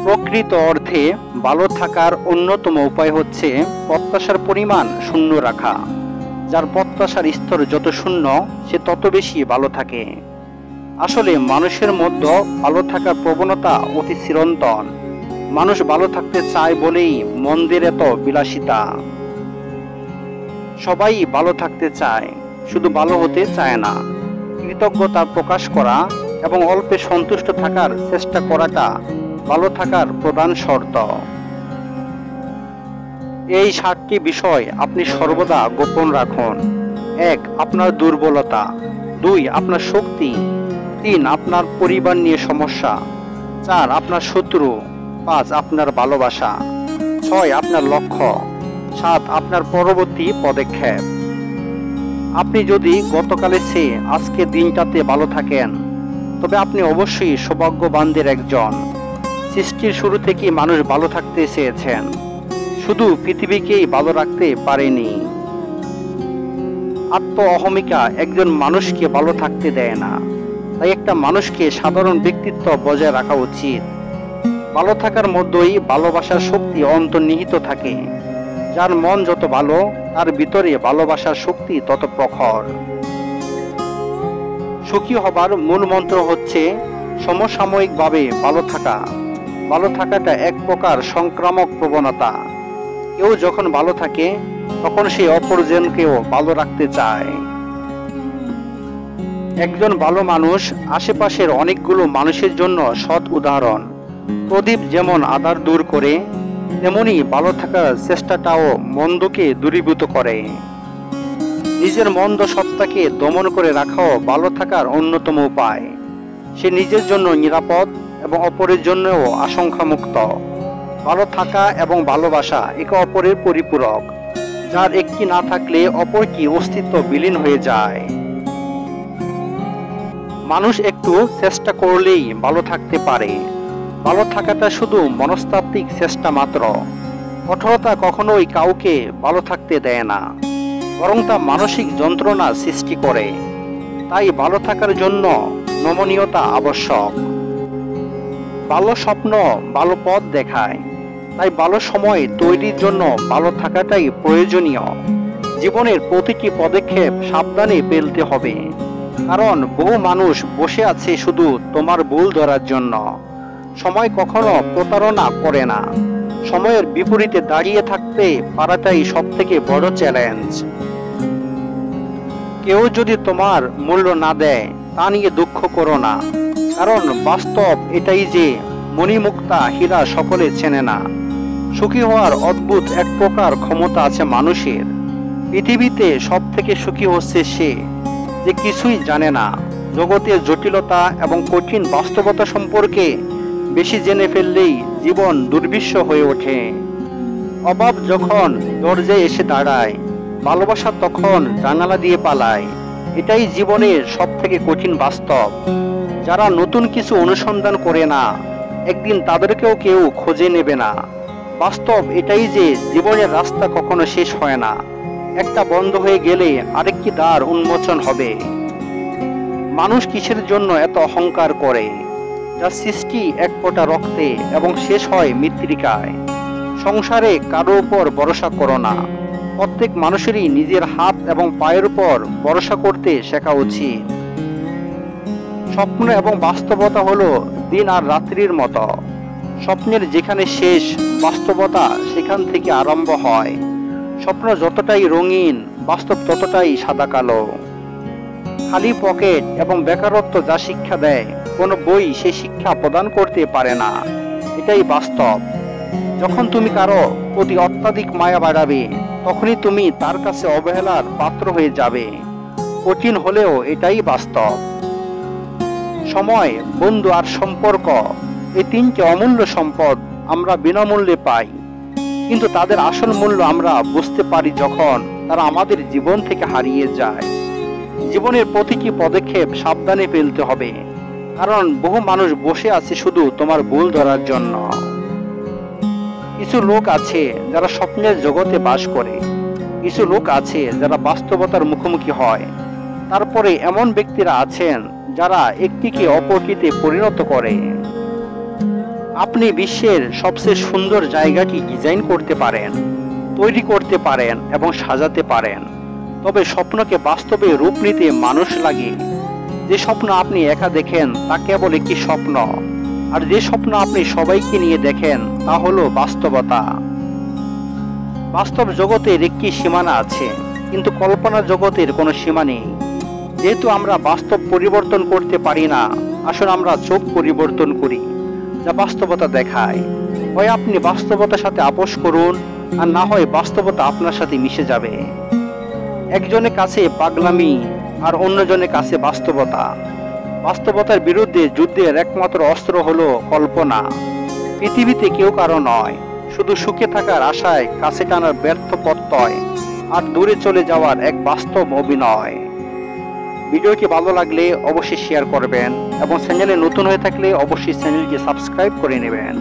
প্রকৃত অর্থে ভালো থাকার অন্যতম উপায় হচ্ছে প্রত্যাশার পরিমাণ শূন্য রাখা। যার প্রত্যাশার স্তর যত শূন্য, সে তত বেশি ভালো থাকে। আসলে মানুষের মধ্যে ভালো থাকার প্রবণতা অতি চিরন্তন। মানুষ ভালো থাকতে চায় বলেই মন্দের এত বিলাসিতা। সবাই ভালো থাকতে চায়, শুধু ভালো হতে চায় না। কৃতজ্ঞতা প্রকাশ করা এবং অল্পে সন্তুষ্ট থাকার চেষ্টা করাটা ভালো থাকার প্রধান শর্ত। এই 7টি বিষয় আপনি সর্বদা গোপন রাখুন। 1. আপনার দুর্বলতা। 2. আপনার শক্তি। 3. আপনার পরিবার নিয়ে সমস্যা। 4. আপনার শত্রু। 5. আপনার ভালোবাসা। 6. আপনার লক্ষ্য। 7. আপনার পরবর্তী পদক্ষেপ। আপনি যদি গতকালের চেয়ে আজকের দিনটাতে ভালো থাকেন, তবে আপনি অবশ্যই সৌভাগ্যবানদের একজন। সৃষ্টির শুরু থেকে মানুষ ভালো থাকতে চেয়েছেন, শুধু পৃথিবীকেই ভালো রাখতে পারেনি। আত্ম অহমিকা একজন মানুষকে ভালো থাকতে দেয় না। তাই একটা মানুষকে সাধারণ ব্যক্তিত্ব বজায় রাখা উচিত। ভালো থাকার মধ্যেই ভালোবাসার শক্তি অন্তর্নিহিত থাকে। যার মন যত ভালো, তার ভিতরে ভালোবাসার শক্তি তত প্রখর। সুখী হবার মূল মন্ত্র হচ্ছে সমসাময়িকভাবে ভালো থাকা। ভালো থাকাটা এক প্রকার সংক্রামক প্রবণতা। কেউ যখন ভালো থাকে, তখন সে অপরজনকেও ভালো রাখতে চায়। একজন ভালো মানুষ আশেপাশের অনেকগুলো মানুষের জন্য সৎ উদাহরণ। প্রদীপ যেমন আঁধার দূর করে, তেমনি ভালো থাকার চেষ্টাটাও মন্দকে দূরীভূত করে। নিজের মন্দ সত্তাকে দমন করে রাখাও ভালো থাকার অন্যতম উপায়। সে নিজের জন্য নিরাপদ এবং অপরের জন্যও আশঙ্কামুক্ত। ভালো থাকা এবং ভালোবাসা একে অপরের পরিপূরক। যার একটি না থাকলে অপরটি অস্তিত্ব বিলীন হয়ে যায়। মানুষ একটু চেষ্টা করলেই ভালো থাকতে পারে। ভালো থাকাটা শুধু মনস্তাত্ত্বিক চেষ্টা মাত্র। কঠোরতা কখনোই কাউকে ভালো থাকতে দেয় না, বরং তা মানসিক যন্ত্রণা সৃষ্টি করে। তাই ভালো থাকার জন্য নমনীয়তা আবশ্যক। ভালো স্বপ্ন ভালো পথ দেখায়। তাই ভালো সময় তৈরির জন্য ভালো থাকাটাই প্রয়োজনীয়। জীবনের প্রতিটি পদক্ষেপ সাবধানে ফেলতে হবে, কারণ বহু মানুষ বসে আছে শুধু তোমার ভুল ধরার জন্য। সময় কখনো প্রতারণা করে না। সময়ের বিপরীতে দাঁড়িয়ে থাকতে পারাটাই সবথেকে বড় চ্যালেঞ্জ। কেউ যদি তোমার মূল্য না দেয়, তা নিয়ে দুঃখ করো না, কারণ বাস্তব এটাই যে মণিমুক্তা হীরা সকলে চেনে না। সুখী হওয়ার অদ্ভুত এক প্রকার ক্ষমতা আছে মানুষের। পৃথিবীতে সব থেকে সুখী হচ্ছে সে যে কিছুই জানে না। জগতের জটিলতা এবং কঠিন বাস্তবতা সম্পর্কে বেশি জেনে ফেললেই জীবন দুর্বিষহ হয়ে ওঠে। অভাব যখন দরজায় এসে দাঁড়ায়, ভালোবাসা তখন জানালা দিয়ে পালায়। এটাই জীবনের সব থেকে কঠিন বাস্তব। যারা নতুন কিছু অনুসন্ধান করে না, একদিন তাদেরকেও কেউ খোঁজে নেবে না। বাস্তব এটাই যে জীবনের রাস্তা কখনো শেষ হয় না। একটা বন্ধ হয়ে গেলে আরেকটি দ্বার উন্মোচন হবে। মানুষ কিসের জন্য এত অহংকার করে? যার সৃষ্টি এক ফোঁটা রক্তে এবং শেষ হয় মৃত্তিকায়। সংসারে কারো উপর ভরসা করো না। প্রত্যেক মানুষেরই নিজের হাত এবং পায়ের উপর ভরসা করতে শেখা উচিত। স্বপ্ন এবং বাস্তবতা হলো দিন আর রাত্রির মতো। স্বপ্নের যেখানে শেষ, বাস্তবতা সেখান থেকে আরম্ভ হয়। স্বপ্ন যতটাই রঙিন, বাস্তব ততটাই সাদা কালো। খালি পকেট এবং বেকারত্ব যা শিক্ষা দেয়, কোনো বই সে শিক্ষা প্রদান করতে পারে না। এটাই বাস্তব। যখন তুমি কারো প্রতি অত্যাধিক মায়া বাড়াবে, তখনই তুমি তার কাছে অবহেলার পাত্র হয়ে যাবে। কঠিন হলেও এটাই বাস্তব। সময়, বন্ধু আর সম্পর্ক, এই 3টে অমূল্য সম্পদ আমরা বিনামূল্যে পাই, কিন্তু তাদের আসল মূল্য আমরা বুঝতে পারি যখন তারা আমাদের জীবন থেকে হারিয়ে যায়। জীবনের প্রতিটি পদক্ষেপ সাবধানে ফেলতে হবে, কারণ বহু মানুষ বসে আছে শুধু তোমার ভুল ধরার জন্য। কিছু লোক আছে যারা স্বপ্নের জগতে বাস করে, কিছু লোক আছে যারা বাস্তবতার মুখোমুখি হয়। তারপরে এমন ব্যক্তিরা আছেন যারা একটিকে অপরটিতে পরিণত করে। আপনি বিশ্বের সবচেয়ে সুন্দর জায়গাটি ডিজাইন করতে পারেন, তৈরি করতে পারেন এবং সাজাতে পারেন, তবে স্বপ্নকে বাস্তবে রূপ নিতে মানুষ লাগে। যে স্বপ্ন আপনি একা দেখেন তা কেবল একটি স্বপ্ন, আর যে স্বপ্ন আপনি সবাইকে নিয়ে দেখেন তা হলো বাস্তবতা। বাস্তব জগতের একটি সীমানা আছে, কিন্তু কল্পনা জগতের কোনো সীমা নেই। যেহেতু আমরা বাস্তব পরিবর্তন করতে পারি না, আসলে আমরা চোখ পরিবর্তন করি, যা বাস্তবতা দেখায়। হয় আপনি বাস্তবতার সাথে আপোষ করুন, আর না হয় বাস্তবতা আপনার সাথে মিশে যাবে। একজনের কাছে পাগলামি আর অন্যজনের কাছে বাস্তবতা। বাস্তবতার বিরুদ্ধে যুদ্ধের একমাত্র অস্ত্র হলো কল্পনা। পৃথিবীতে কেউ কারো নয়, শুধু সুখে থাকার আশায় কাছে টানার ব্যর্থ প্রত্যয় আর দূরে চলে যাওয়ার এক বাস্তব অভিনয়। ভিডিওটি ভালো লাগলে অবশ্যই শেয়ার করবেন এবং চ্যানেলে নতুন হয়ে থাকলে অবশ্যই চ্যানেলটি সাবস্ক্রাইব করে নেবেন।